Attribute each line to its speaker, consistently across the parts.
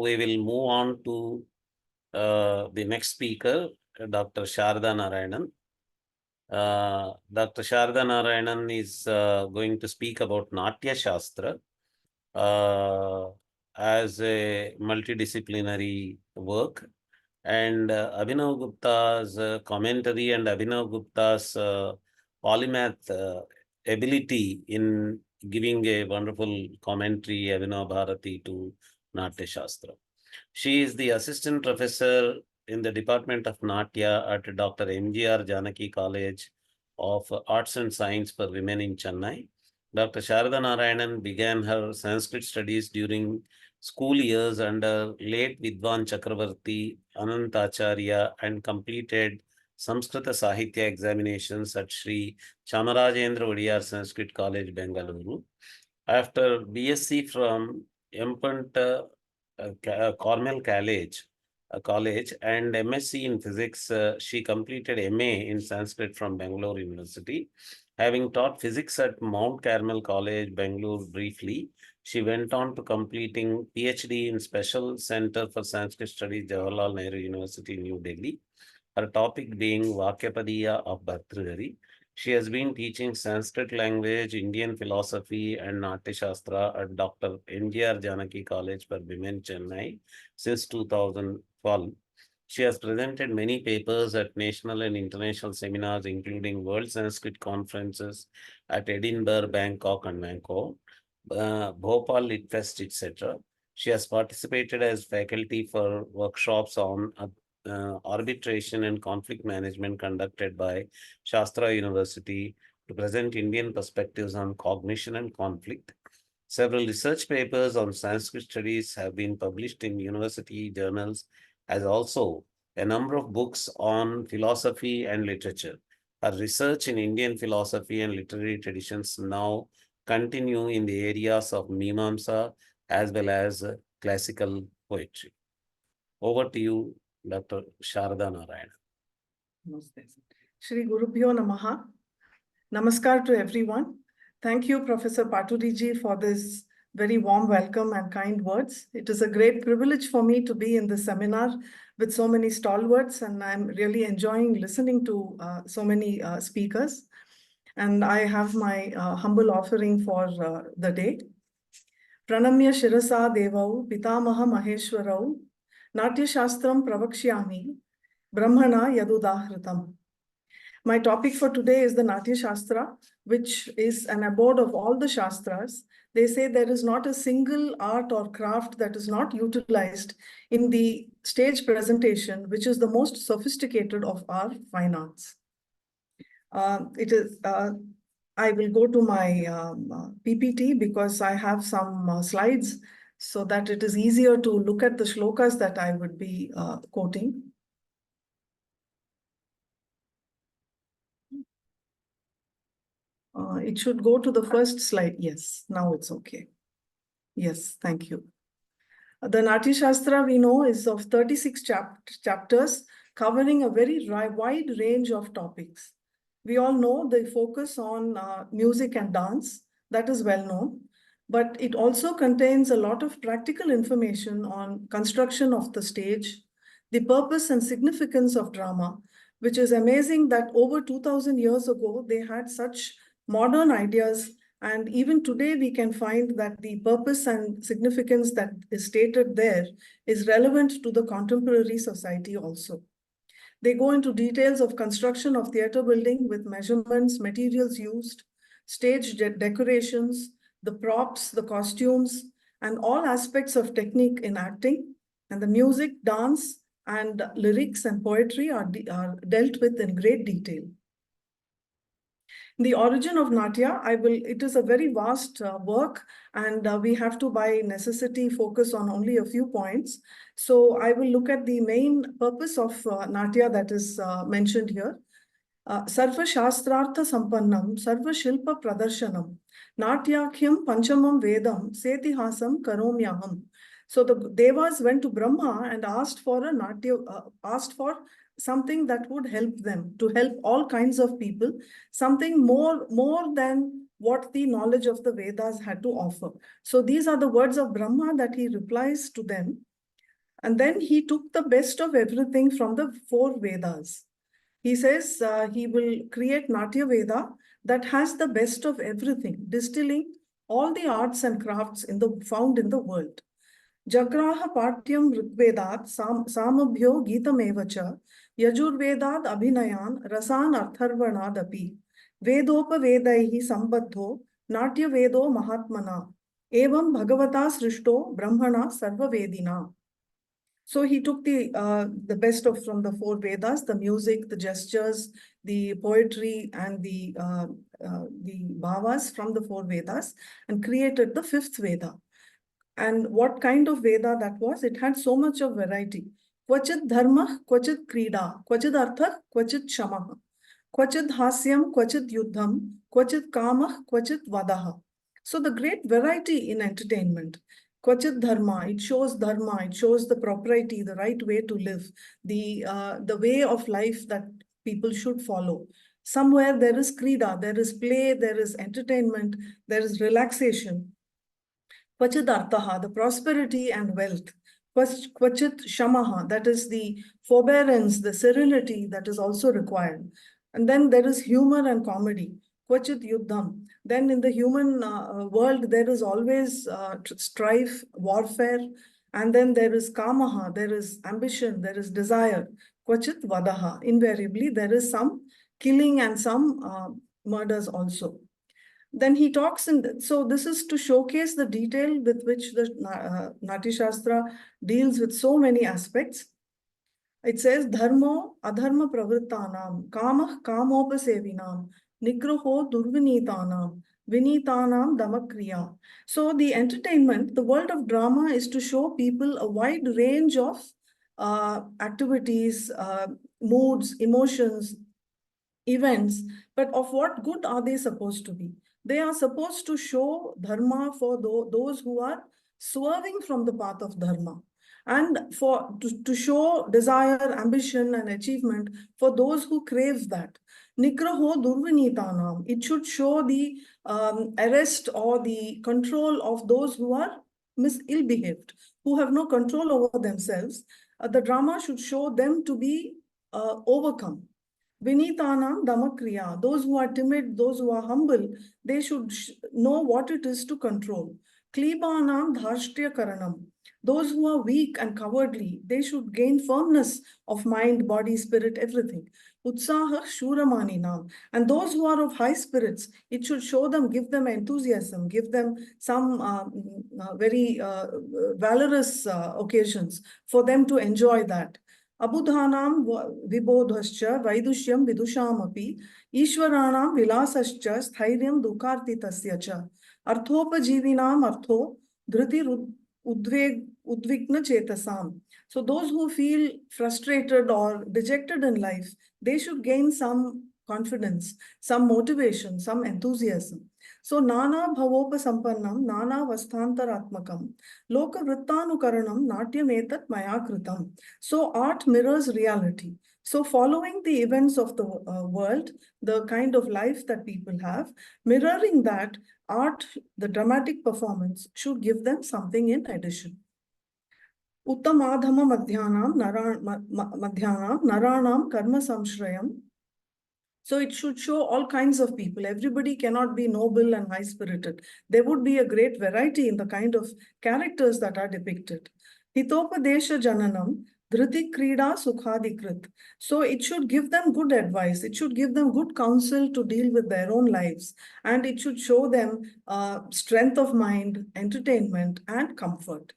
Speaker 1: we will move on to the next speaker, Dr. Sharda Narayanan. Dr. Sharda Narayanan is going to speak about Natya Shastra as a multidisciplinary work, and Abhinav Gupta's commentary and Abhinav Gupta's polymath ability in giving a wonderful commentary, Abhinav Bharati, to Natya Shastra. She is the assistant professor in the Department of Natya at Dr. MGR Janaki College of Arts and Science for Women in Chennai. Dr. Sharda Narayanan began her Sanskrit studies during school years under Late Vidwan Chakravarthy Ananthacharya and completed Samskrita Sahitya Examinations at Sri Chamarajendra Wodeyar Sanskrit College, Bengaluru. After B.Sc from Mpunt Carmel College and M.Sc in physics, she completed MA in Sanskrit from Bangalore University. Having taught physics at Mount Carmel College, Bengaluru briefly, she went on to completing Ph.D. in Special Center for Sanskrit Studies, Jawaharlal Nehru University, New Delhi. Her topic being Vakyapadiya of Bhartrhari. She has been teaching Sanskrit language, Indian philosophy, and Natya Shastra at Dr. MGR Janaki College for Women, Chennai since 2012. She has presented many papers at national and international seminars, including World Sanskrit Conferences at Edinburgh, Bangkok, and Vancouver, Bhopal Lit Fest, etc. She has participated as faculty for workshops on arbitration and conflict management conducted by Shastra University to present Indian perspectives on cognition and conflict. Several research papers on Sanskrit studies have been published in university journals, as also a number of books on philosophy and literature. Her research in Indian philosophy and literary traditions now continue in the areas of Mimamsa as well as classical poetry. Over to you, Dr. Sharda Narayanan.
Speaker 2: Namaste. Shri Gurubhyo Namaha. Namaskar to everyone. Thank you, Professor Paturiji, for this very warm welcome and kind words. It is a great privilege for me to be in this seminar with so many stalwarts, and I'm really enjoying listening to so many speakers. And I have my humble offering for the day. Pranamya Shirasa Devau Pitamaha Maheshwarau Natya Shastram Pravakshyami Brahmana Yadudahritam. My topic for today is the Natya Shastra, which is an abode of all the Shastras. They say there is not a single art or craft that is not utilized in the stage presentation, which is the most sophisticated of our fine arts. I will go to my PPT because I have some slides so that it is easier to look at the shlokas that I would be quoting. It should go to the first slide. Yes, now it's okay. Yes, thank you. The Natya Shastra, we know, is of 36 chapters covering a very wide range of topics. We all know the focus on music and dance, that is well known, but it also contains a lot of practical information on construction of the stage, the purpose and significance of drama, which is amazing that over 2000 years ago, they had such modern ideas. And even today, we can find that the purpose and significance that is stated there is relevant to the contemporary society also. They go into details of construction of theater building with measurements, materials used, stage decorations, the props, the costumes, and all aspects of technique in acting. And the music, dance, and lyrics and poetry are dealt with in great detail. The origin of Natya, it is a very vast work, and we have to by necessity focus on only a few points. So I will look at the main purpose of Natya that is mentioned here. Sarva Shastrartha Sampannam, Sarva Shilpa Pradarshanam, Natyakhyam Panchamam Vedam, Setihasam Karomyaham. So the Devas went to Brahma and asked for a Natya, asked for something that would help them, to help all kinds of people, something more than what the knowledge of the Vedas had to offer. So these are the words of Brahma that he replies to them. And then he took the best of everything from the 4 Vedas. He says he will create Natya Veda that has the best of everything, distilling all the arts and crafts found in the world. Jagraha Patyam Rigvedat Samabhyo Gitamevacha Yajurvedad Abhinayan Rasan Artharvanadapi Vedopavedaihi Sambaddho Natya Vedo Mahatmana Evam Bhagavata Srishto Brahmana Sarvavedina. So he took the best of from the 4 Vedas, the music, the gestures, the poetry, and the bhavas from the 4 Vedas, and created the 5th Veda. And what kind of Veda that was? It had so much of variety. Kvachit dharma, kvachit krida, kvachit artha, kvachit shamaha, kvachit hasyam, kvachit yuddham, kvachit kama, kvachit vadaha. So the great variety in entertainment. Kvachit dharma, it shows the propriety, the right way to live, the way of life that people should follow. Somewhere there is krida, there is play, there is entertainment, there is relaxation. Kvachit artaha, the prosperity and wealth. Kvachit shamaha, that is the forbearance, the serenity that is also required. And then there is humor and comedy. Kvachit yuddham. Then in the human world, there is always strife, warfare. And then there is kamaha, there is ambition, there is desire. Kvachit vadaha. Invariably, there is some killing and some murders also. Then he talks so this is to showcase the detail with which the Natya Shastra deals with so many aspects. It says, dharmo adharma pravrittanam, kamah kamopasevinam, nigraho durvinitanam, vinitanam damakriya. So the entertainment, the world of drama is to show people a wide range of activities, moods, emotions, events, but of what good are they supposed to be? They are supposed to show dharma for those who are swerving from the path of dharma, and to show desire, ambition, and achievement for those who crave that. Nigraho durvinitanam, it should show the arrest or the control of those who are ill-behaved, who have no control over themselves. The drama should show them to be overcome. Vinitanam damakriya, those who are timid, those who are humble, they should know what it is to control. Klibanam dharshya karanam, those who are weak and cowardly, they should gain firmness of mind, body, spirit, everything. Utsaha shuramaninam, and those who are of high spirits, it should show them, give them enthusiasm, give them some very valorous occasions for them to enjoy that. Abudhanam vibodhascha vaidushyam vidushamapi ishwaranam vilasascha sthiryam dukartitasya cha arthopajivinam artho dhriti udvigna chetasam. So those who feel frustrated or dejected in life, they should gain some confidence, some motivation, some enthusiasm. So nana bhavopa sampannam, nana vasthantaratmakam, loka vrittanukaranam, natyam etat maya kritam. So art mirrors reality. So following the events of the world, the kind of life that people have, mirroring that, art, the dramatic performance, should give them something in addition. Uttamadhama madhyanam naranam karma samshrayam. So it should show all kinds of people. Everybody cannot be noble and high-spirited. There would be a great variety in the kind of characters that are depicted. Hitopadesha jananam dhriti krida sukhadikrit. So it should give them good advice. It should give them good counsel to deal with their own lives. And it should show them strength of mind, entertainment, and comfort.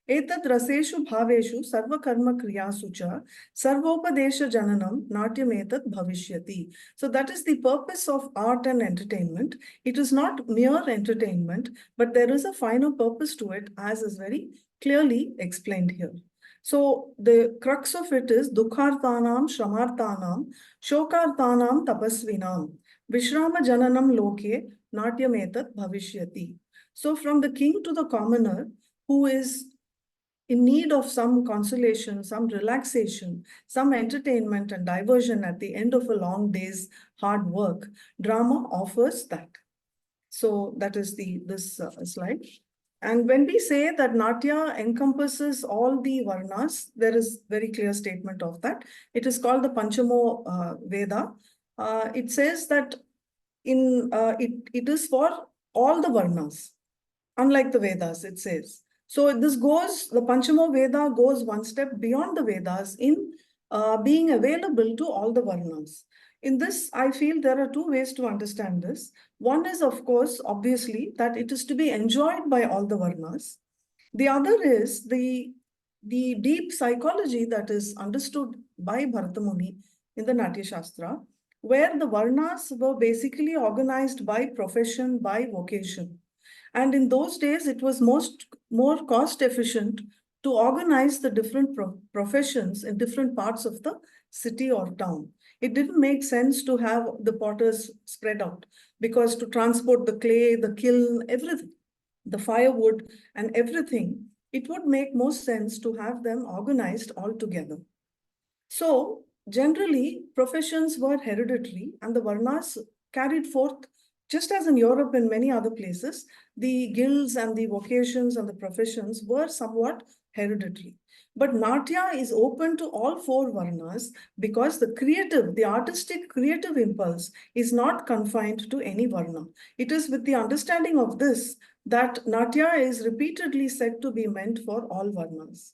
Speaker 2: Etat raseshu bhaveshu sarva karma kriyasu cha sarvopadesha jananam natyam etat bhavishyati. So that is the purpose of art and entertainment. It is not mere entertainment, but there is a final purpose to it, as is very clearly explained here. So the crux of it is dukhartanam, shramartanam, shokartanam, tapasvinam, vishrama jananam loke natyam etat bhavishyati. So from the king to the commoner who is in need of some consolation, some relaxation, some entertainment and diversion at the end of a long day's hard work, drama offers that. So that is this slide. And when we say that Natya encompasses all the Varnas, there is very clear statement of that. It is called the Panchamo Veda. It says that it is for all the Varnas, unlike the Vedas, it says. So the Panchamo Veda goes one step beyond the Vedas in being available to all the Varnas. In this, I feel there are two ways to understand this. One is, of course, obviously, that it is to be enjoyed by all the Varnas. The other is the deep psychology that is understood by Bharata Muni in the Natya Shastra, where the Varnas were basically organized by profession, by vocation. And in those days, it was more cost efficient to organize the different professions in different parts of the city or town. It didn't make sense to have the potters spread out, because to transport the clay, the kiln, everything, the firewood and everything, it would make more sense to have them organized all together. So generally, professions were hereditary and the Varnas carried forth, just as in Europe and many other places, the guilds and the vocations and the professions were somewhat hereditary. But Natya is open to all four Varnas because the artistic creative impulse is not confined to any Varna. It is with the understanding of this that Natya is repeatedly said to be meant for all Varnas.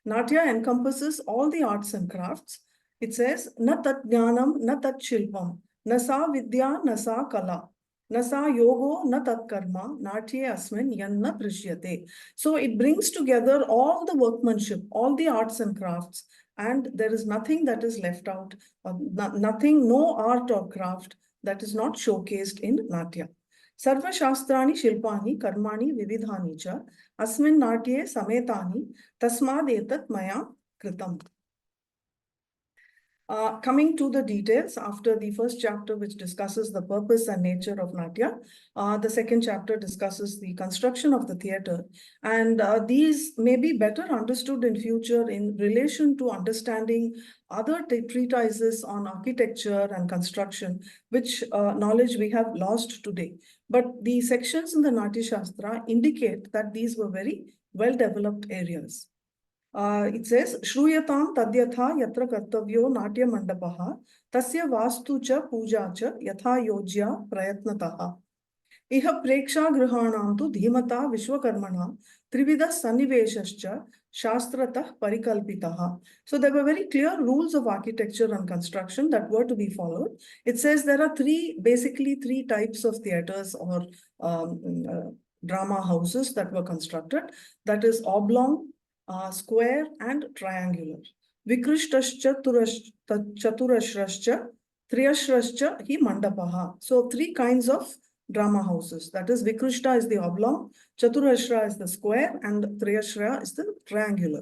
Speaker 2: Natya encompasses all the arts and crafts. It says, na tat jnanam, na tat shilpam, na sa vidya, na sa kala, na sa yogo, na tat karma, natye asmin yanna prishyate. So it brings together all the workmanship, all the arts and crafts, and there is nothing that is left out, nothing, no art or craft that is not showcased in Natya. Sarva Shastrani Shilpani Karmani Vividhani cha Asmin Natye Sametani Tasmad Etat Maya Kritam. Coming to the details, after the first chapter, which discusses the purpose and nature of Natya, the second chapter discusses the construction of the theatre. And these may be better understood in future in relation to understanding other treatises on architecture and construction, which knowledge we have lost today. But the sections in the Natya Shastra indicate that these were very well-developed areas. It says, Shruyatam tadyatha yatra kartavyo natya mandapaha tasya vastu cha puja cha yatha yojya prayatnataha. Iha preksha grihanam tu dhimata vishwakarmana trivida sanniveshascha shastratah parikalpitaha. So there were very clear rules of architecture and construction that were to be followed. It says there are basically three types of theatres or drama houses that were constructed. That is oblong, square and triangular. Vikrishtascha chaturashrascha triyashrascha hi mandapaha. So three kinds of drama houses. That is, Vikrishta is the oblong, Chaturashra is the square, and Triyashra is the triangular.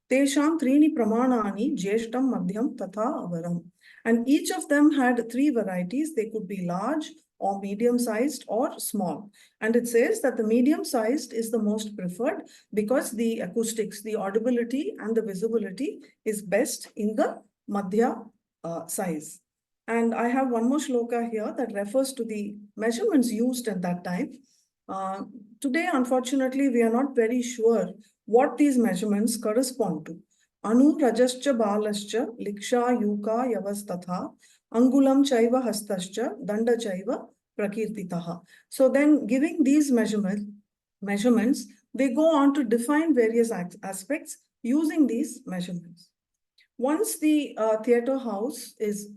Speaker 2: Tesham trini pramanani jeshtam madhyam tatha avaram. And each of them had three varieties. They could be large or medium-sized or small. And it says that the medium-sized is the most preferred because the acoustics, the audibility and the visibility is best in the Madhya size. And I have one more shloka here that refers to the measurements used at that time. Today, unfortunately, we are not very sure what these measurements correspond to. Anu rajascha balascha liksha yuka yavastatha angulam chaiva hastascha danda chaiva prakirtitaha. So then, giving these measurements, they go on to define various aspects using these measurements. Once the theatre house is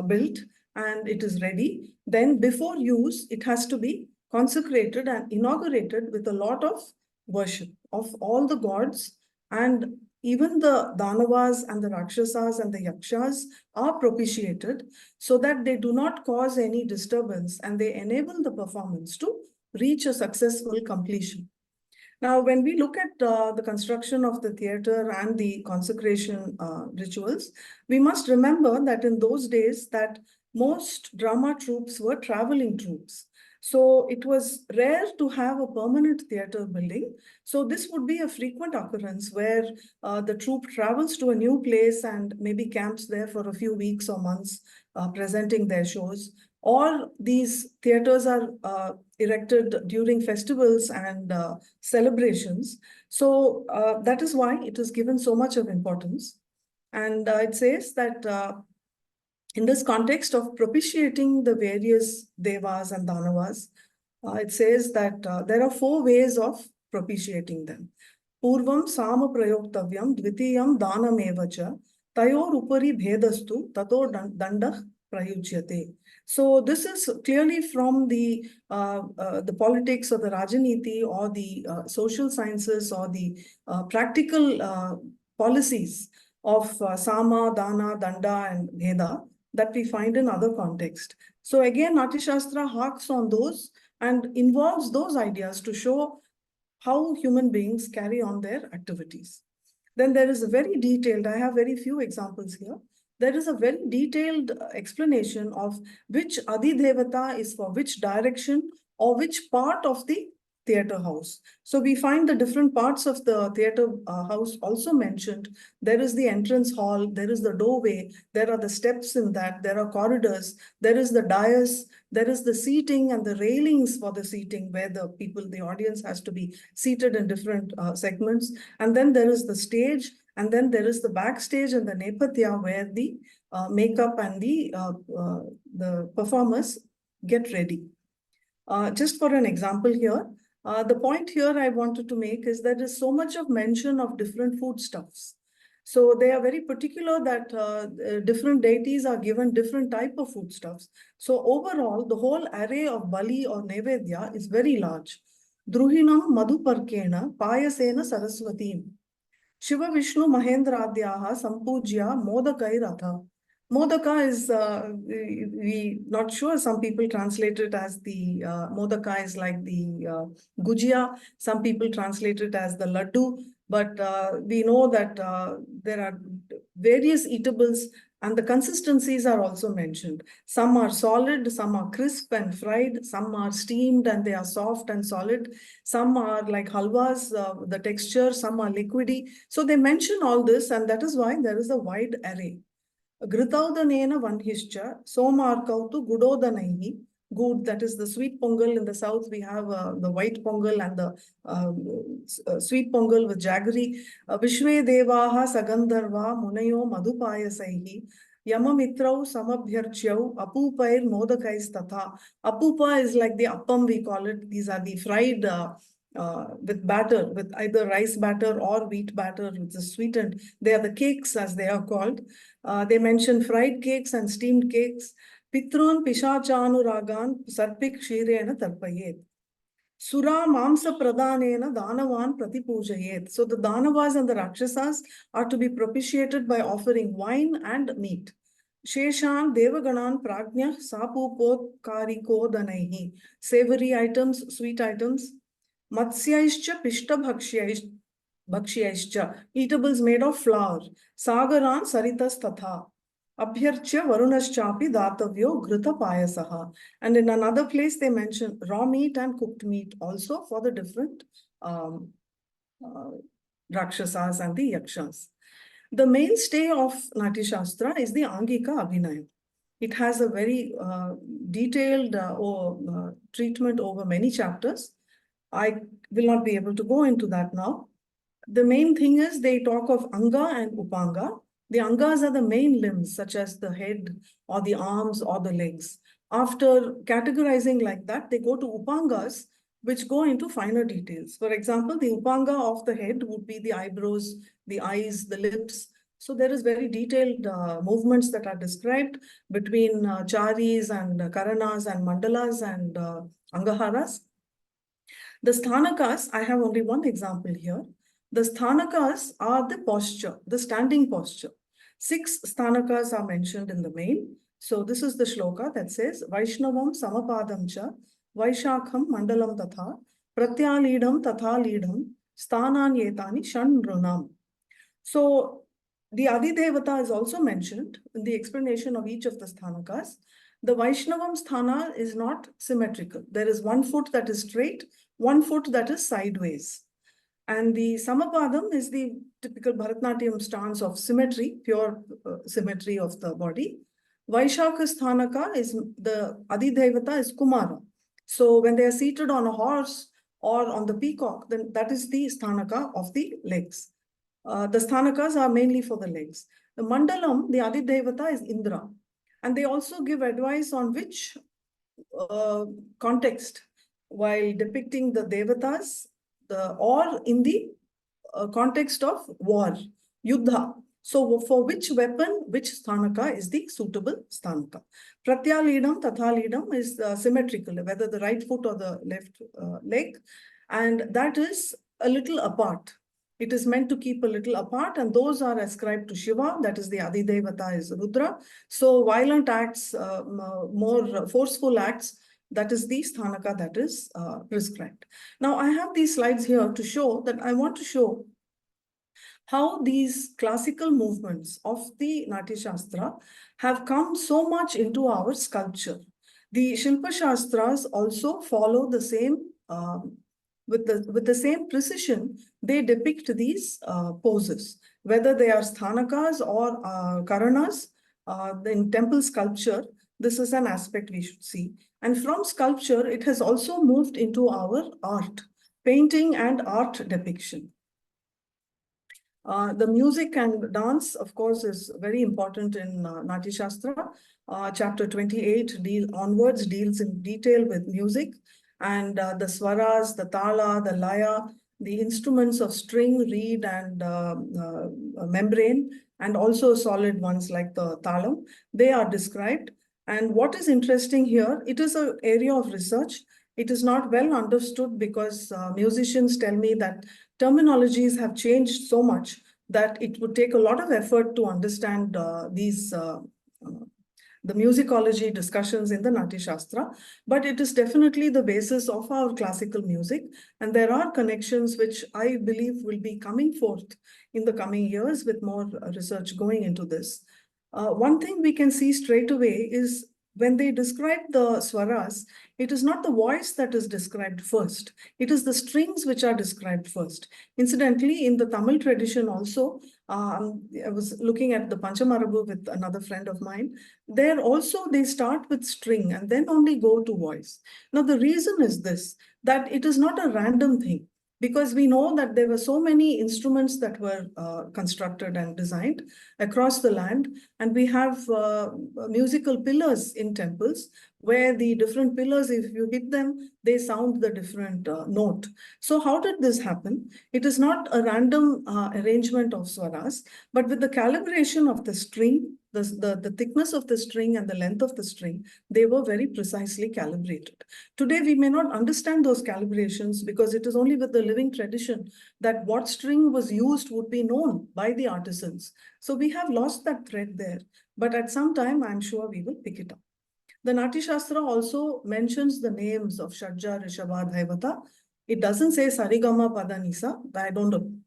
Speaker 2: built and it is ready, then before use, it has to be consecrated and inaugurated with a lot of worship of all the gods, and even the Danavas and the Rakshasas and the Yakshas are propitiated so that they do not cause any disturbance and they enable the performance to reach a successful completion. Now, when we look at the construction of the theatre and the consecration rituals, we must remember that in those days that most drama troupes were traveling troupes. So it was rare to have a permanent theatre building. So this would be a frequent occurrence where the troupe travels to a new place and maybe camps there for a few weeks or months, presenting their shows. or these theaters are erected during festivals and celebrations. So that is why it is given so much of importance. And it says that in this context of propitiating the various devas and danavas, it says that there are 4 ways of propitiating them. Purvam sama prayoktavyam dvitiyam danam evacha tayor upari bhedastu tato dandah prayujyate. So this is clearly from the politics or the Rajaniti or the social sciences or the practical policies of Sama, Dana, Danda and Bheda that we find in other contexts. So again, Natya Shastra harks on those and involves those ideas to show how human beings carry on their activities. Then there is a very detailed, I have very few examples here. There is a very detailed explanation of which Adi Devata is for which direction or which part of the theatre house. So we find the different parts of the theatre house also mentioned. There is the entrance hall, there is the doorway, there are the steps in that, there are corridors, there is the dais, there is the seating and the railings for the seating where the people, the audience has to be seated in different segments. And then there is the stage, and then there is the backstage and the nepatya where the makeup and the performers get ready. Just for an example here, the point here I wanted to make is that there is so much of mention of different foodstuffs. So they are very particular that different deities are given different type of foodstuffs. So overall, the whole array of Bali or Nevedya is very large. Druhinam Madhuparkena Payasena Saraswatim. Shiva Vishnu Mahendradhyaha Sampujya Modakairatha. Modaka is, we not sure, some people translate it as the, Modaka is like the Gujia, some people translate it as the Laddu, but we know that there are various eatables and the consistencies are also mentioned. Some are solid, some are crisp and fried, some are steamed and they are soft and solid, some are like halwas, the texture, some are liquidy. So they mention all this, and that is why there is a wide array. Gritaudanena vanhischa, somarkautu gudodanaihi. Good, that is the sweet pongal in the south. We have the white pongal and the sweet pongal with jaggery. Vishwe devaha sagandharva munayo madhupayasaihi. Yamamitrau samabhyarchyau apupair modakais tatha. Apupa is like the appam, we call it. These are the fried with batter, with either rice batter or wheat batter, which is sweetened. They are the cakes, as they are called. They mention fried cakes and steamed cakes. Pitrun Pishachanuragan Sarpik Shirena Tarpayet. Sura Mamsa Pradhanena Danavan Pratipujayet. So the Danavas and the Rakshasas are to be propitiated by offering wine and meat. Sheshan Devaganan Prajna Sapupot Kariko Danaihi. Savory items, sweet items. Matsyaischa Pishta Bhakshyascha. Eatables made of flour. Sagaran Saritas Tatha. Abhyarchya Varunaschapi Datavyo Grita Payasaha. And in another place they mention raw meat and cooked meat also for the different Rakshasas and the Yakshas. The mainstay of Natya Shastra is the Angika Abhinaya. It has a very detailed treatment over many chapters. I will not be able to go into that now. The main thing is they talk of Anga and Upanga. The Angas are the main limbs, such as the head or the arms or the legs. After categorizing like that, they go to Upangas, which go into finer details. For example, the Upanga of the head would be the eyebrows, the eyes, the lips. So there is very detailed movements that are described between charis and karanas and mandalas and angaharas. The sthanakas, I have only one example here. The sthanakas are the posture, the standing posture. 6 sthanakas are mentioned in the main. So this is the shloka that says, Vaishnavam samapadam cha, Vaishakham mandalam tatha, Pratyalidam tatha lidam, Sthanan yetani shan runam. So the Adi Devata is also mentioned in the explanation of each of the sthanakas. The Vaishnavam sthana is not symmetrical. There is one foot that is straight, one foot that is sideways. And the Samapadam is the typical Bharatanatyam stance of symmetry, pure symmetry of the body. Vaishakha Sthanaka is the Adidevata is Kumara. So when they are seated on a horse or on the peacock, then that is the Sthanaka of the legs. The Sthanakas are mainly for the legs. The Mandalam, the Adidevata is Indra. And they also give advice on which context while depicting the Devatas or in the context of war, Yuddha. So for which weapon, which sthanaka is the suitable sthanaka. Pratyalidam, tathalidam is symmetrical, whether the right foot or the left leg. And that is a little apart. It is meant to keep a little apart, and those are ascribed to Shiva, that is the Adidevata is Rudra. So violent acts, more forceful acts, that is the sthanaka that is prescribed. Now I have these slides here to show that I want to show how these classical movements of the Natya Shastra have come so much into our sculpture. The Shilpa Shastras also follow the same, with the same precision, they depict these poses, whether they are sthanakas or karanas in temple sculpture. This is an aspect we should see. And from sculpture, it has also moved into our art, painting and art depiction. The music and dance, of course, is very important in Natya Shastra. Chapter 28 onwards deals in detail with music and the swaras, the tala, the laya, the instruments of string, reed, and membrane, and also solid ones like the talam. They are described. And what is interesting here, it is an area of research. It is not well understood because musicians tell me that terminologies have changed so much that it would take a lot of effort to understand the musicology discussions in the Natya Shastra, but it is definitely the basis of our classical music. And there are connections which I believe will be coming forth in the coming years with more research going into this. One thing we can see straight away is when they describe the swaras, it is not the voice that is described first. It is the strings which are described first. Incidentally, in the Tamil tradition also, I was looking at the Panchamarabu with another friend of mine. There also they start with string and then only go to voice. Now the reason is this, that it is not a random thing, because we know that there were so many instruments that were constructed and designed across the land. And we have musical pillars in temples where the different pillars, if you hit them, they sound the different note. So how did this happen? It is not a random arrangement of swaras, but with the calibration of the string, the thickness of the string and the length of the string, they were very precisely calibrated. Today, we may not understand those calibrations because it is only with the living tradition that what string was used would be known by the artisans. So we have lost that thread there, but at some time, I'm sure we will pick it up. The Natya Shastra also mentions the names of Shadja, Rishabha, Dhaivata. It doesn't say Sarigama, Padanisa. I don't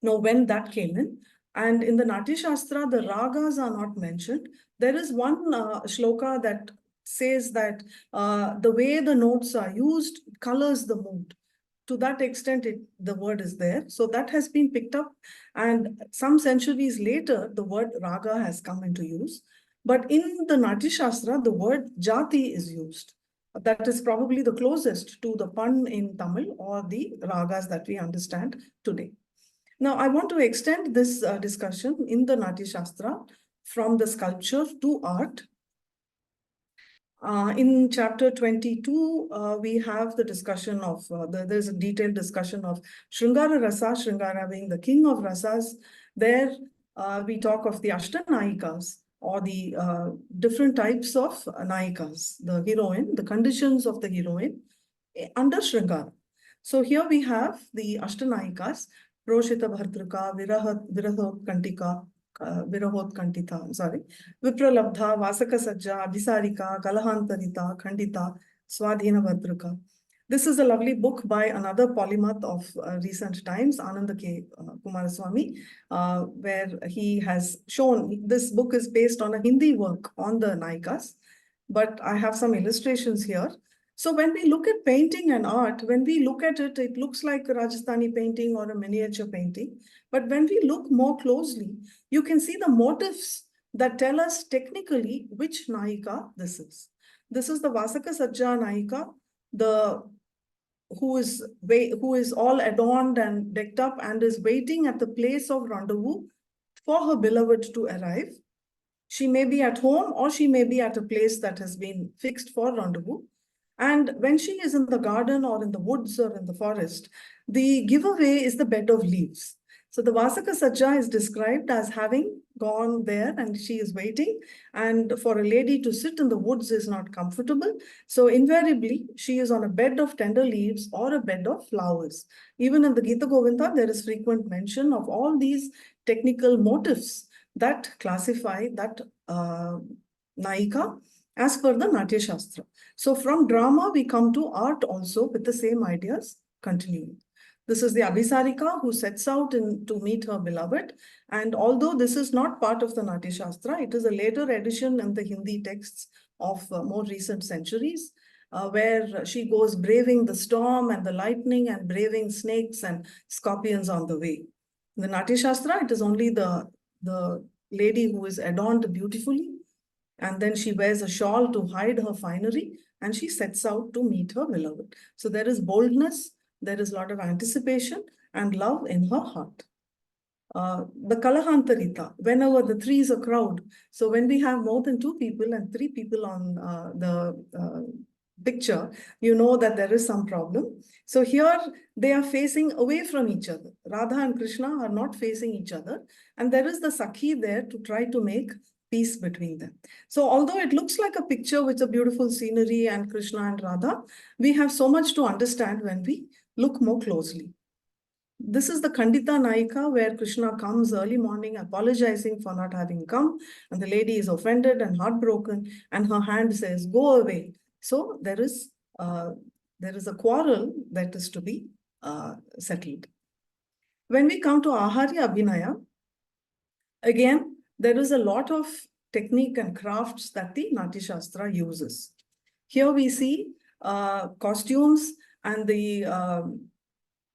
Speaker 2: know when that came in. And in the Natya Shastra, the ragas are not mentioned. There is one shloka that says that the way the notes are used colors the mood. To that extent, the word is there. So that has been picked up. And some centuries later, the word raga has come into use. But in the Natya Shastra, the word jati is used. That is probably the closest to the pun in Tamil or the ragas that we understand today. Now, I want to extend this discussion in the Natya Shastra from the sculpture to art. In chapter 22, we have the discussion of, there's a detailed discussion of Sringara Rasa, Sringara being the king of rasas. There we talk of the Ashtanayikas, or the different types of nayikas, the heroine, the conditions of the heroine under Sringara. So here we have the Ashtanayikas, Roshita Bhartrika, Virahot Kantika, Virahot Kantita, sorry, Vipralabdha, Vasaka Sajja, Abhisarika, Kalahantarita, Khandita, Swadhina Bhadraka. This is a lovely book by another polymath of recent times, Ananda K. Kumaraswamy, where he has shown, this book is based on a Hindi work on the Nayikas, but I have some illustrations here. So when we look at painting and art, when we look at it, it looks like a Rajasthani painting or a miniature painting. But when we look more closely, you can see the motifs that tell us technically which Nayika this is. This is the Vasaka Sajja Nayika, who is all adorned and decked up and is waiting at the place of rendezvous for her beloved to arrive. She may be at home or she may be at a place that has been fixed for rendezvous. And when she is in the garden or in the woods or in the forest, the giveaway is the bed of leaves. So the Vasaka Sajja is described as having gone there and she is waiting. And for a lady to sit in the woods is not comfortable. So invariably, she is on a bed of tender leaves or a bed of flowers. Even in the Gita Govinda, there is frequent mention of all these technical motifs that classify that Naika as per the Natya Shastra. So from drama, we come to art also with the same ideas continuing. This is the Abhisarika who sets out to meet her beloved. And although this is not part of the Natya Shastra, it is a later edition in the Hindi texts of more recent centuries, where she goes braving the storm and the lightning and braving snakes and scorpions on the way. In the Natya Shastra, it is only the lady who is adorned beautifully, and then she wears a shawl to hide her finery, and she sets out to meet her beloved. So there is boldness, there is a lot of anticipation and love in her heart. The Kalahantarita, whenever the three is a crowd, so when we have more than 2 people and 3 people on the picture, you know that there is some problem. So here they are facing away from each other. Radha and Krishna are not facing each other. And there is the Sakhi there to try to make peace between them. So although it looks like a picture with a beautiful scenery and Krishna and Radha, we have so much to understand when we look more closely. This is the Khandita Naika, where Krishna comes early morning apologizing for not having come, and the lady is offended and heartbroken, and her hand says, "Go away." So there is a quarrel that is to be settled. When we come to Aharya Abhinaya, again, there is a lot of technique and crafts that the Natya Shastra uses. Here we see costumes, and the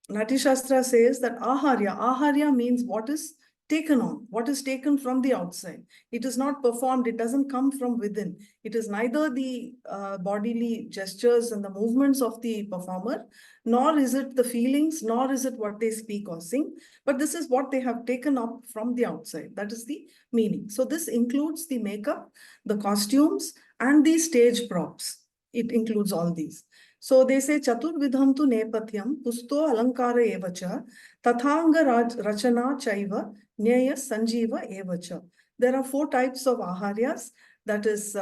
Speaker 2: Natya Shastra says that Aharya means what is taken on, what is taken from the outside. It is not performed, it doesn't come from within. It is neither the bodily gestures and the movements of the performer, nor is it the feelings, nor is it what they speak or sing, but this is what they have taken up from the outside. That is the meaning. So this includes the makeup, the costumes, and the stage props. It includes all these. So they say Chaturvidham tu Nepatyam, Pusto Alankara Evacha, Tathanga Rachana Chaiva, Nyaya Sanjiva Evacha. There are 4 types of Aharyas, that is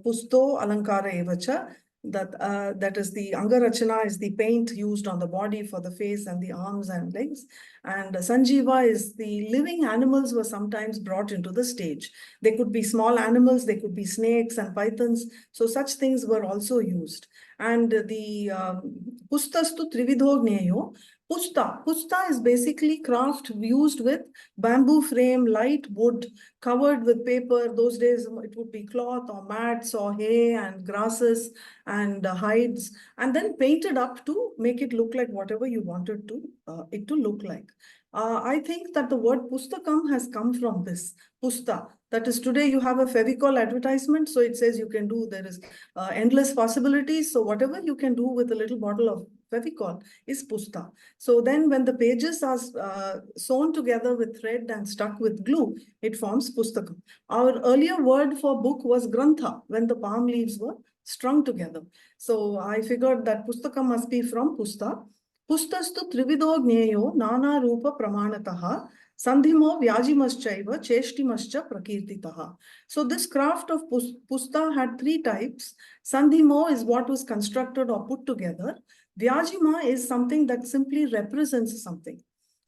Speaker 2: Pusto Alankara Evacha. That is the Angarachana is the paint used on the body for the face and the arms and legs. And Sanjiva is the living animals were sometimes brought into the stage. They could be small animals, they could be snakes and pythons. So such things were also used. And the Pustastu Trividhogneyo, Pusta is basically craft used with bamboo frame, light wood, covered with paper. Those days it would be cloth or mats or hay and grasses and hides, and then painted up to make it look like whatever you wanted to it to look like. I think that the word pustakam has come from this, pusta. That is, today you have a Fevicol advertisement, so it says you can do, there is endless possibilities. So whatever you can do with a little bottle of Fevicol is pusta. So then when the pages are sewn together with thread and stuck with glue, it forms pustakam. Our earlier word for book was grantha, when the palm leaves were strung together. So I figured that pustakam must be from pusta. Pustastu trividogneyo nana rupa pramanataha sandhimo vyajimaschaiva cheshtimascha prakirtitaha. So this craft of pusta had 3 types. Sandhimo is what was constructed or put together. Vyajima is something that simply represents something.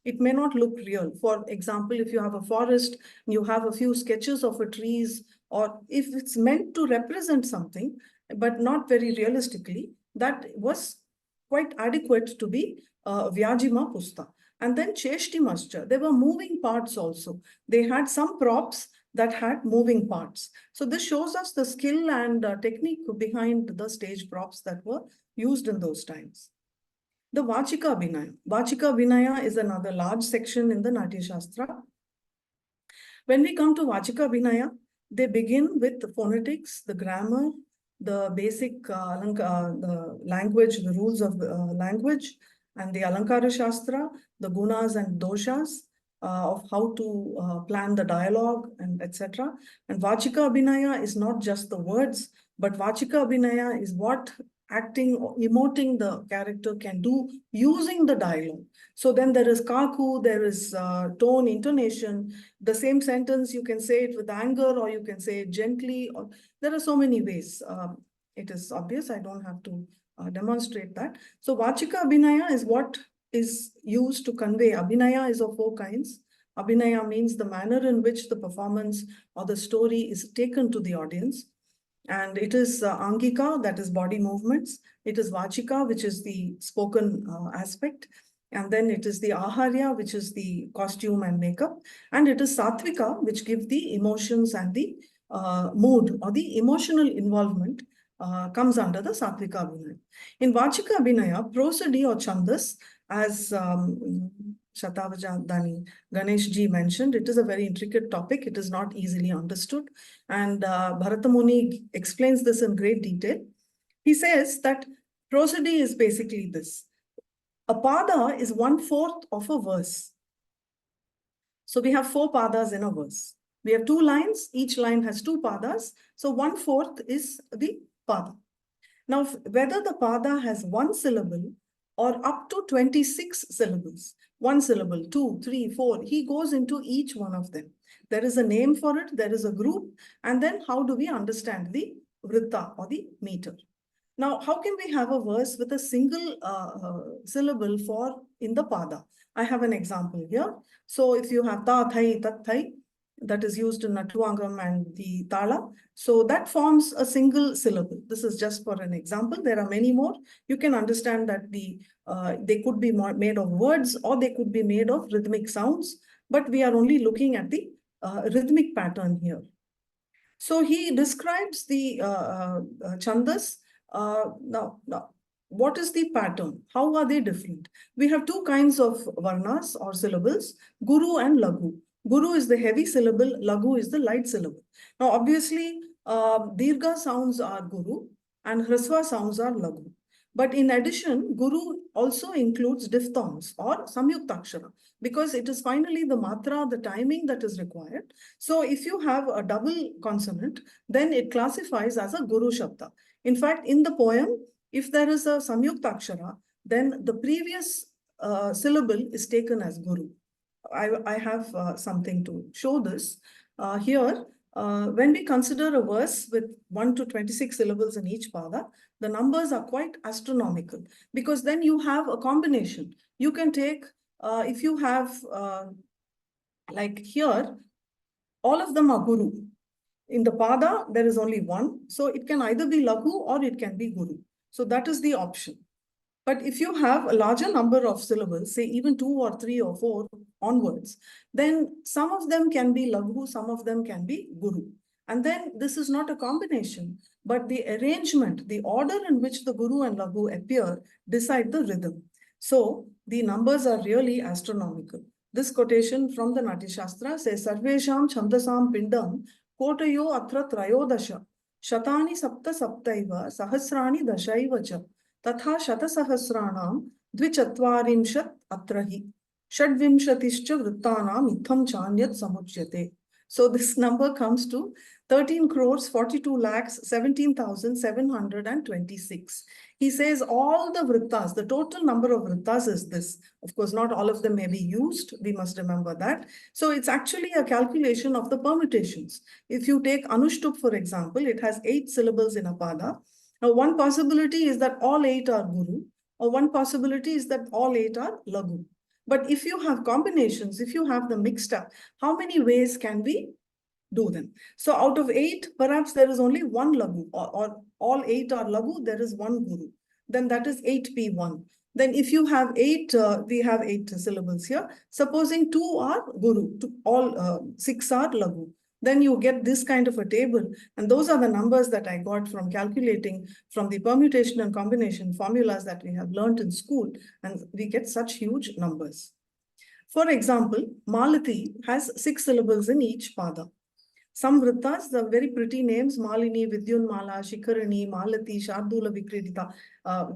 Speaker 2: It may not look real. For example, if you have a forest, you have a few sketches of a trees, or if it's meant to represent something, but not very realistically, that was quite adequate to be Vyajima Pusta. And then Cheshti Mascha, there were moving parts also. They had some props that had moving parts. So this shows us the skill and technique behind the stage props that were used in those times. The Vacika Abhinaya. Vacika Abhinaya is another large section in the Natya Shastra. When we come to Vacika Abhinaya, they begin with the phonetics, the grammar, the basic the language, the rules of language, and the Alankara Shastra, the gunas and doshas, of how to plan the dialogue and etc. And Vachika Abhinaya is not just the words, but Vachika Abhinaya is what acting or emoting the character can do using the dialogue. So then there is kaku, there is tone, intonation. The same sentence, you can say it with anger or you can say it gently. Or there are so many ways. It is obvious, I don't have to demonstrate that. So Vachika Abhinaya is what is used to convey. Abhinaya is of 4 kinds. Abhinaya means the manner in which the performance or the story is taken to the audience. And it is Angika, that is body movements. It is Vachika, which is the spoken aspect. And then it is the Aharya, which is the costume and makeup. And it is Satvika, which gives the emotions and the mood or the emotional involvement comes under the Satvika Abhinaya. In Vachika Abhinaya, prosody or chandas, as Shatavajadani Ganesh ji mentioned, it is a very intricate topic. It is not easily understood. And Bharata Muni explains this in great detail. He says that prosody is basically this. A pada is 1/4 of a verse. So we have 4 padas in a verse. We have 2 lines. Each line has 2 padas. So 1/4 is the pada. Now, whether the pada has 1 syllable or up to 26 syllables, 1 syllable, 2, 3, 4, he goes into each one of them. There is a name for it, there is a group, and then how do we understand the vritta or the meter? Now, how can we have a verse with a single syllable for in the pada? I have an example here. So if you have ta, thai, tat, thai, that is used in Natuangam and the Tala. So that forms a single syllable. This is just for an example. There are many more. You can understand that they could be made of words or they could be made of rhythmic sounds, but we are only looking at the rhythmic pattern here. So he describes the chandas. Now, what is the pattern? How are they different? We have 2 kinds of varnas or syllables, guru and lagu. Guru is the heavy syllable, lagu is the light syllable. Now, obviously, dirgha sounds are guru and hraswa sounds are lagu. But in addition, guru also includes diphthongs or samyuktakshara because it is finally the matra, the timing that is required. So if you have a double consonant, then it classifies as a guru shabda. In fact, in the poem, if there is a samyuktakshara, then the previous syllable is taken as guru. I have something to show this. Here, when we consider a verse with 1 to 26 syllables in each pada, the numbers are quite astronomical because then you have a combination. You can take, if you have, like here, all of them are guru. In the pada, there is only 1. So it can either be lagu or it can be guru. So that is the option. But if you have a larger number of syllables, say even 2 or 3 or 4 onwards, then some of them can be lagu, some of them can be guru. And then this is not a combination, but the arrangement, the order in which the guru and lagu appear decide the rhythm. So the numbers are really astronomical. This quotation from the Natya Shastra says, Sarvesham Chandasam Pindam Kotayo Atra Trayodasha Shatani Sapta Saptaiva Sahasrani Dashaiva Cha Tatha Shatasahasranam Dvichatvarimshat Atrahi Shadvimshatischa Vrittanam Itham Chanyat Samuchyate. So this number comes to 13 crores 42 lakhs 17,726. He says all the vrittas, the total number of vrittas is this. Of course, not all of them may be used. We must remember that. So it's actually a calculation of the permutations. If you take Anushtup, for example, it has 8 syllables in a pada. Now, one possibility is that all 8 are guru, or one possibility is that all 8 are lagu. But if you have combinations, if you have them mixed up, how many ways can we do them? So out of 8, perhaps there is only 1 lagu, or all 8 are lagu, there is 1 guru. Then that is 8p1. Then if you have 8, we have 8 syllables here. Supposing 2 are guru, all 6 are lagu. Then you get this kind of a table. And those are the numbers that I got from calculating from the permutation and combination formulas that we have learned in school. And we get such huge numbers. For example, Malati has 6 syllables in each pada. Some vrittas, the very pretty names, Malini, Vidyunmala, Shikharani, Malati, Shardula Vikridita,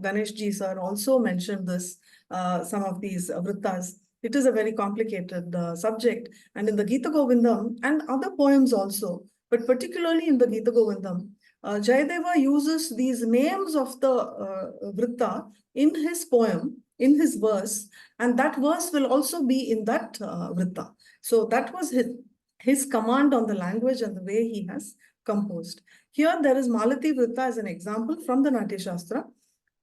Speaker 2: Ganesh ji sir also mentioned this, some of these vrittas. It is a very complicated subject. And in the Gita Govindam and other poems also, but particularly in the Gita Govindam, Jayadeva uses these names of the vritta in his poem, in his verse, and that verse will also be in that vritta. So that was his command on the language and the way he has composed. Here there is Malati Vritta as an example from the Natya Shastra.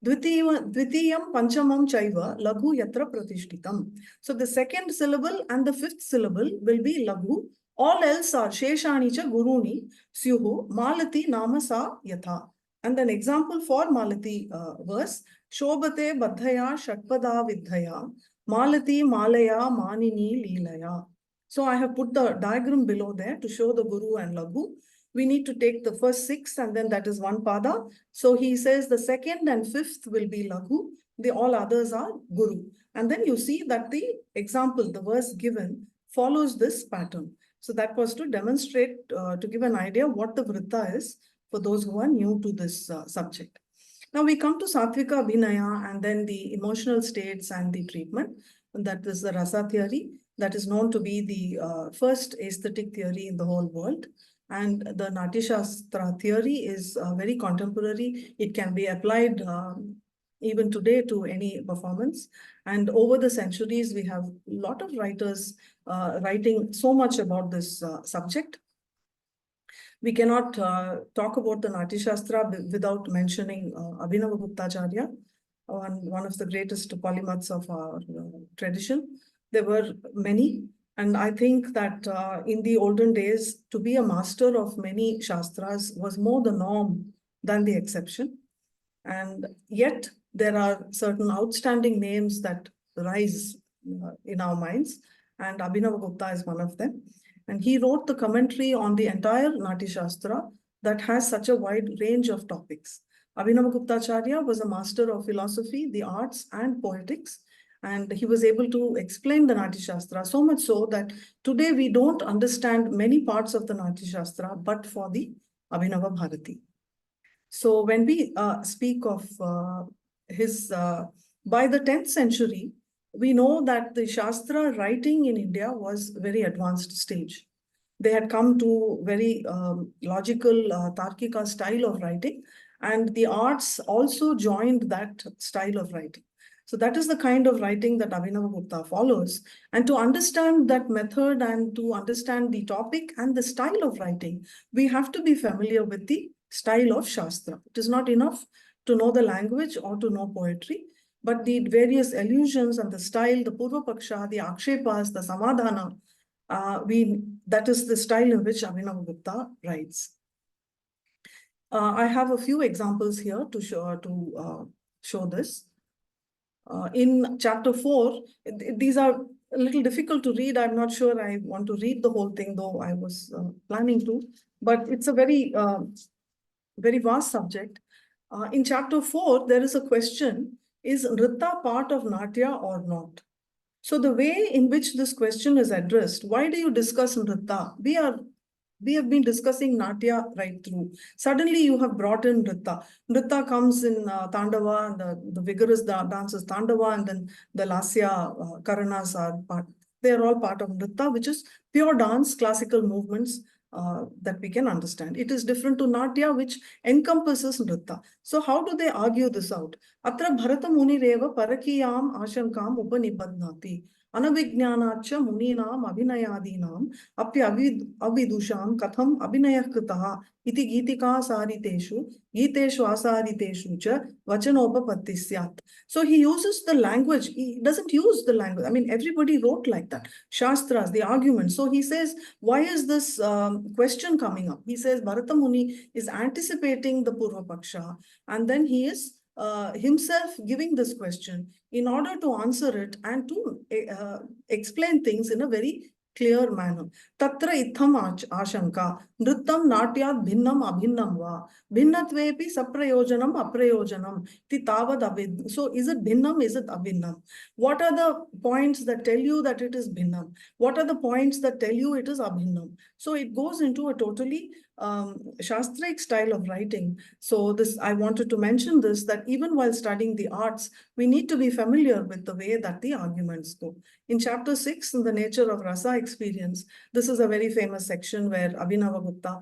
Speaker 2: Dvitiyam Panchamam Chaiva Laghu Yatra Pratishtitam. So the second syllable and the fifth syllable will be Laghu. All else are Sheshani cha Guruni Syuhu Malati Namasa Yatha. And an example for Malati verse, Shobate Badhaya Shatpada Vidhaya Malati Malaya Manini Leelaya. So I have put the diagram below there to show the Guru and Laghu. We need to take the first 6 and then that is one pada. So he says the second and fifth will be Laghu. The all others are Guru. And then you see that the example, the verse given, follows this pattern. So that was to demonstrate, to give an idea what the Vritta is for those who are new to this subject. Now we come to Satvika Abhinaya and then the emotional states and the treatment. And that is the Rasa theory. That is known to be the first aesthetic theory in the whole world. And the Natya Shastra theory is very contemporary. It can be applied even today to any performance. And over the centuries, we have a lot of writers writing so much about this subject. We cannot talk about the Natya Shastra without mentioning Abhinavaguptacharya, one of the greatest polymaths of our tradition. There were many, and I think that in the olden days, to be a master of many Shastras was more the norm than the exception. And yet, there are certain outstanding names that rise in our minds, and Abhinavagupta is one of them. And he wrote the commentary on the entire Natya Shastra that has such a wide range of topics. Abhinavaguptacharya was a master of philosophy, the arts, and poetics. And he was able to explain the Natya Shastra so much so that today we don't understand many parts of the Natya Shastra, but for the Abhinava Bharati. So when we speak of by the 10th century, we know that the Shastra writing in India was very advanced stage. They had come to very logical, Tarkika style of writing, and the arts also joined that style of writing. So that is the kind of writing that Abhinavagupta follows. And to understand that method and to understand the topic and the style of writing, we have to be familiar with the style of Shastra. It is not enough to know the language or to know poetry, but the various allusions and the style, the Purva Paksha, the Akshepas, the Samadhana, that is the style in which Abhinavagupta writes. I have a few examples here to show this. In chapter 4, these are a little difficult to read. I'm not sure I want to read the whole thing, though I was planning to, but it's a very, very vast subject. In chapter 4, there is a question, is Nritta part of Natya or not? So the way in which this question is addressed, why do you discuss Nritta? We have been discussing Natya right through. Suddenly you have brought in Nritta. Nritta comes in Tandava, and the vigorous dance is Tandava, and then the Lasya Karanas are part. They are all part of Nritta, which is pure dance, classical movements that we can understand. It is different to Natya, which encompasses Nritta. So how do they argue this out? Atra Bharata Munireva Parakiyam Ashankam Upanibadnati. Anavijnanacha muninam abhinayadinam avidusham katham abhinayah kritaha iti gitika sariteshu asaritesu cha vachanopapatti syat. So he uses the language. He doesn't use the language. I mean, everybody wrote like that. Shastras, the argument. So he says, why is this question coming up? He says Bharata Muni is anticipating the Purva Paksha, and then he is himself giving this question in order to answer it and to explain things in a very clear manner. Tatra itham ashanka, nrittam natyat bhinnam abhinnam va, bhinnatvepi saprayojanam aprayojanam, ti tavad avid. So is it bhinnam, is it abhinnam? What are the points that tell you that it is bhinnam? What are the points that tell you it is abhinnam? So it goes into a totally Shastric style of writing. So this, I wanted to mention this, that even while studying the arts, we need to be familiar with the way that the arguments go. In chapter 6, in the nature of Rasa experience, this is a very famous section where Abhinavagupta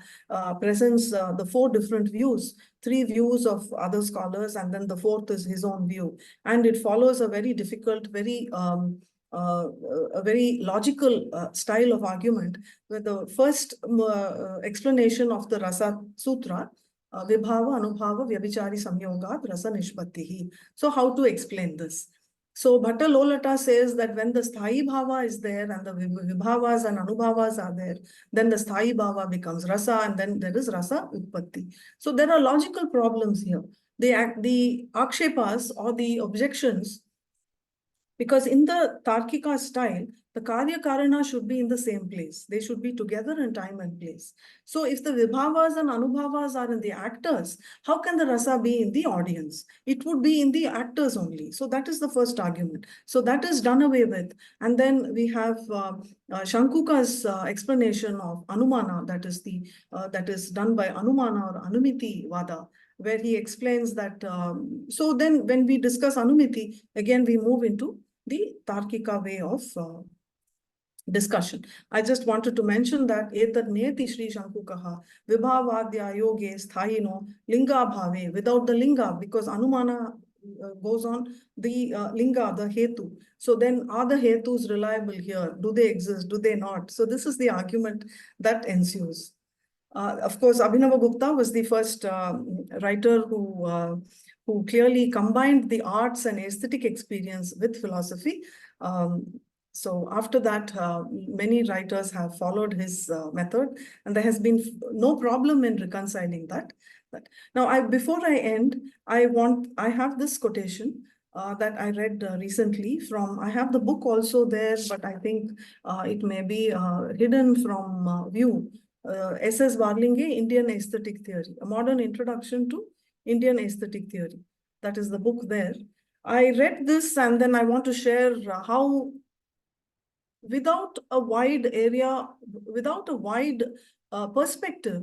Speaker 2: presents the 4 different views, 3 views of other scholars, and then the 4th is his own view. And it follows a very difficult, a very logical style of argument, where the first explanation of the Rasa Sutra, Vibhava, Anubhava, Vyabhichari Samyogat, Rasa Nishpattihi. So how to explain this? So Bhatta Lolata says that when the Sthayi Bhava is there and the Vibhavas and Anubhavas are there, then the Sthayi Bhava becomes Rasa, and then there is Rasa Utpatti. So there are logical problems here. The akshepas or the objections, because in the Tarkika style, the Karya Karana should be in the same place. They should be together in time and place. So if the Vibhavas and Anubhavas are in the actors, how can the Rasa be in the audience? It would be in the actors only. So that is the first argument. So that is done away with. And then we have Shankuka's explanation of Anumana, that is done by Anumana or Anumiti Vada, where he explains that. So then when we discuss Anumiti, again we move into the Tarkika way of discussion. I just wanted to mention that Etad Neti Shri Shankukaha Vibhavadya Yoge Sthayino Linga Bhave, without the Linga, because Anumana goes on the Linga, the Hetu. So then are the Hetus reliable here? Do they exist? Do they not? So this is the argument that ensues. Of course, Abhinavagupta was the first writer who clearly combined the arts and aesthetic experience with philosophy. So after that, many writers have followed his method, and there has been no problem in reconciling that. Now, before I end, I have this quotation that I read recently from. I have the book also there, but I think it may be hidden from view. S.S. Varlinge, Indian Aesthetic Theory, a modern introduction to Indian aesthetic theory. That is the book there. I read this, and then I want to share how, without a wide area, without a wide perspective,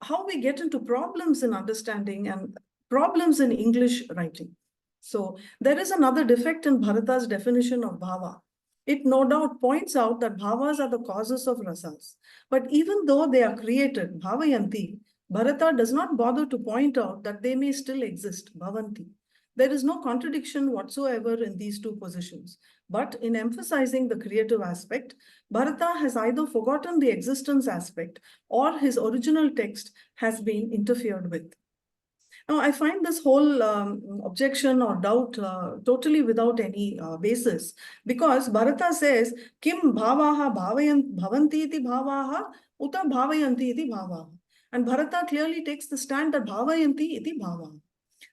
Speaker 2: how we get into problems in understanding and problems in English writing. So there is another defect in Bharata's definition of bhava. It no doubt points out that bhavas are the causes of rasas. But even though they are created, bhavayanti, Bharata does not bother to point out that they may still exist, bhavanti. There is no contradiction whatsoever in these two positions. But in emphasizing the creative aspect, Bharata has either forgotten the existence aspect or his original text has been interfered with. Now, I find this whole objection or doubt totally without any basis, because Bharata says, Kim bhavaha bhavanti iti bhavaha uta bhavayanti iti bhavaha. And Bharata clearly takes the stand that bhavayanti iti bhavaha.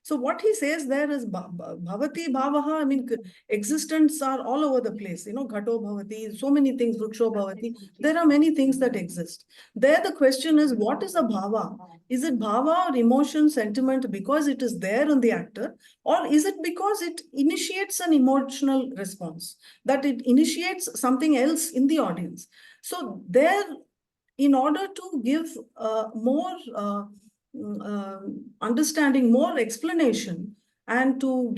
Speaker 2: So what he says there is bhavati bhavaha. I mean, existence are all over the place. You know, ghato bhavati, so many things, vriksho bhavati. There are many things that exist. There the question is, what is a bhava? Is it bhava or emotion, sentiment because it is there in the actor? Or is it because it initiates an emotional response, that it initiates something else in the audience? So there, in order to give more understanding, more explanation, and to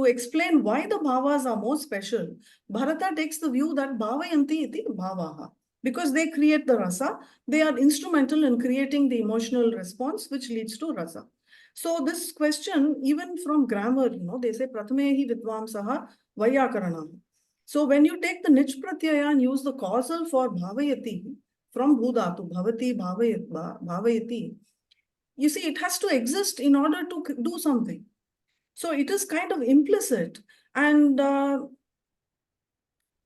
Speaker 2: explain why the bhavas are more special, Bharata takes the view that bhavayanti iti bhavaha. Because they create the rasa, they are instrumental in creating the emotional response, which leads to rasa. So this question, even from grammar, they say prathamehi vidvamsaha vayakaranam. So when you take the nich pratyaya and use the causal for bhavayati from bhudatu, bhavati, bhavayati, you see, it has to exist in order to do something. So it is kind of implicit. And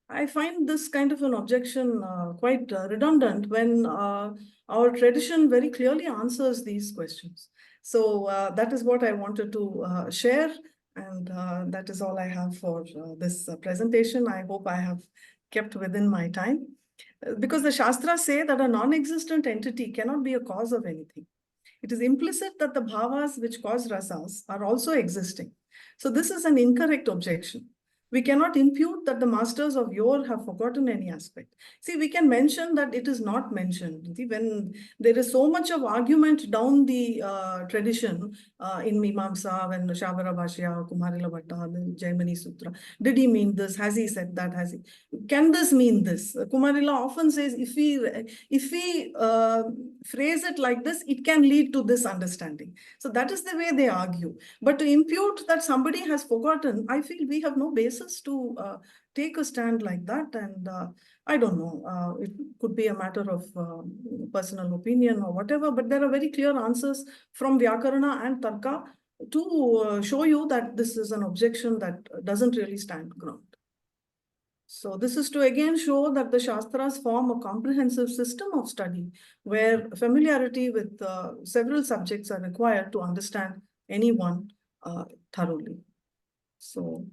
Speaker 2: I find this kind of an objection quite redundant when our tradition very clearly answers these questions. So that is what I wanted to share. And that is all I have for this presentation. I hope I have kept within my time. Because the Shastras say that a non-existent entity cannot be a cause of anything. It is implicit that the bhavas which cause rasas are also existing. So this is an incorrect objection. We cannot impute that the masters of yore have forgotten any aspect. See, we can mention that it is not mentioned. See, when there is so much of argument down the tradition in Mimamsa, when Shavara Bhashya, Kumarila Bhatta, the Jaimani Sutra, did he mean this? Has he said that? Has he? Can this mean this? Kumarila often says, if we phrase it like this, it can lead to this understanding. So that is the way they argue. But to impute that somebody has forgotten, I feel we have no basis to take a stand like that. And I don't know, it could be a matter of personal opinion or whatever, but there are very clear answers from Vyakarana and Tarka to show you that this is an objection that doesn't really stand ground. So this is to again show that the Shastras form a comprehensive system of study where familiarity with several subjects are required to understand any one thoroughly. So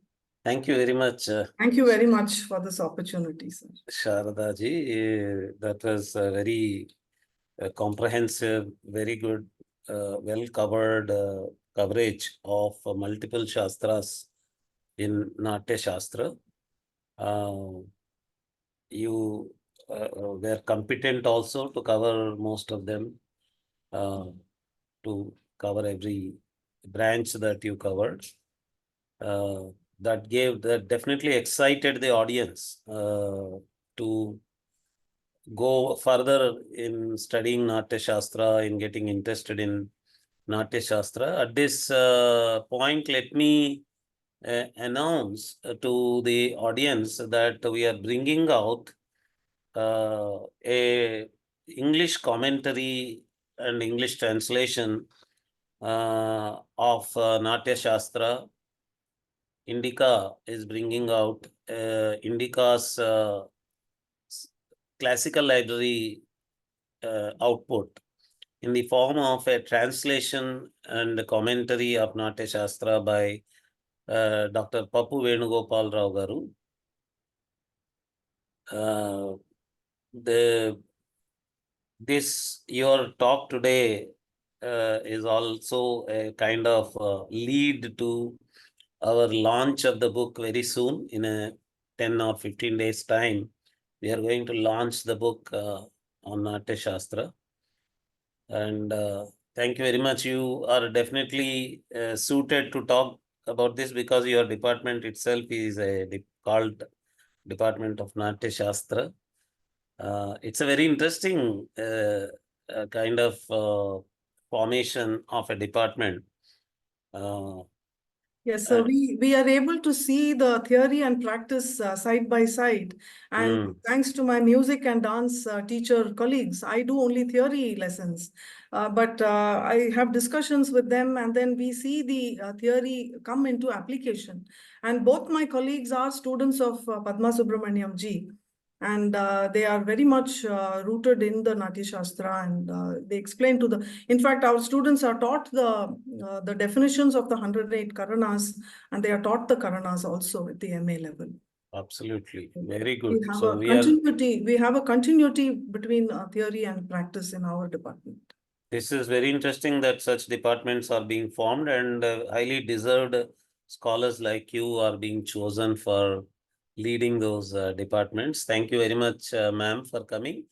Speaker 1: Thank you very much.
Speaker 2: Thank you very much for this opportunity, sir.
Speaker 1: Sharda ji. That was a very comprehensive, very good, well covered coverage of multiple Shastras in Natya Shastra. You were competent also to cover most of them, to cover every branch that you covered. That definitely excited the audience to go further in studying Natya Shastra, in getting interested in Natya Shastra. At this point, let me announce to the audience that we are bringing out a English commentary and English translation of Natya Shastra. Indika is bringing out Indika's classical library output in the form of a translation and commentary of Natya Shastra by Dr. Pappu Venugopal Rao Garu. Your talk today is also a kind of lead to our launch of the book very soon. In a 10 or 15 days time, we are going to launch the book on Natya Shastra. And thank you very much. You are definitely suited to talk about this because your department itself is called Department of Natya Shastra. It's a very interesting kind of formation of a department.
Speaker 2: Yes, so we are able to see the theory and practice side by side. And thanks to my music and dance teacher colleagues, I do only theory lessons. But I have discussions with them, and then we see the theory come into application. And both my colleagues are students of Padma Subramaniam ji. And they are very much rooted in the Natya Shastra, and they explain to the. In fact, our students are taught the definitions of the 108 Karanas, and they are taught the Karanas also at the MA level.
Speaker 1: Absolutely, very good.
Speaker 2: We have a continuity between theory and practice in our department.
Speaker 1: This is very interesting that such departments are being formed, and highly deserved scholars like you are being chosen for leading those departments. Thank you very much, ma'am, for coming.